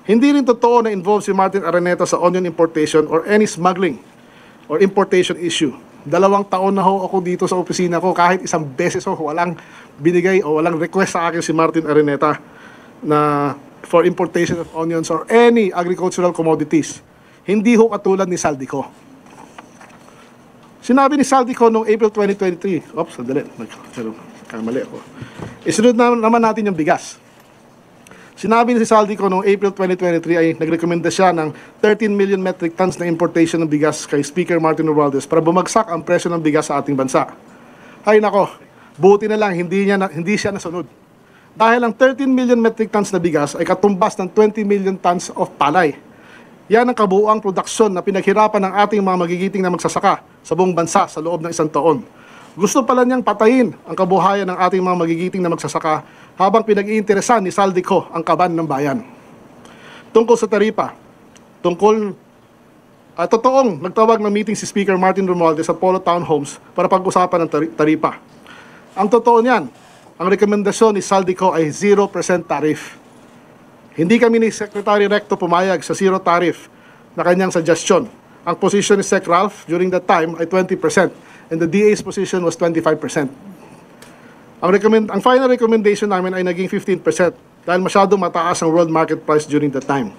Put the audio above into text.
Hindi rin totoo na involved si Martin Araneta sa onion importation or any smuggling or importation issue. 2 taon na ho ako dito sa opisina ko, kahit isang beses ho walang binigay o walang request sa akin si Martin Araneta na for importation of onions or any agricultural commodities. Hindi ho katulad ni Saldico. Sinabi ni Saldico noong April 2023, sandali, mali ako. Isunod naman natin yung bigas. Sinabi ni Saldico noong April 2023 ay nagrekomenda siya ng 13 million metric tons na importation ng bigas kay Speaker Martin Romualdez para bumagsak ang presyo ng bigas sa ating bansa. Ay nako, buti na lang hindi siya nasunod. Dahil ang 13 million metric tons na bigas ay katumbas ng 20 million tons of palay. Yan ang kabuuang produksyon na pinaghirapan ng ating mga magigiting na magsasaka sa buong bansa sa loob ng 1 taon. Gusto pala niyang patayin ang kabuhayan ng ating mga magigiting na magsasaka habang pinag-iinteresan ni Saldico ang kaban ng bayan. Tungkol sa taripa, totoong nagtawag ng meeting si Speaker Martin Romualdez sa Polo Town Homes para pag-usapan ng taripa. Ang totoo niyan, ang rekomendasyon ni Saldico ay 0% tariff. Hindi kami ni Secretary Recto pumayag sa zero tariff na kanyang suggestion. Ang position ni Sec Ralph during that time ay 20% and the DA's position was 25%. Ang final recommendation namin ay naging 15% dahil masyadong mataas ang world market price during that time.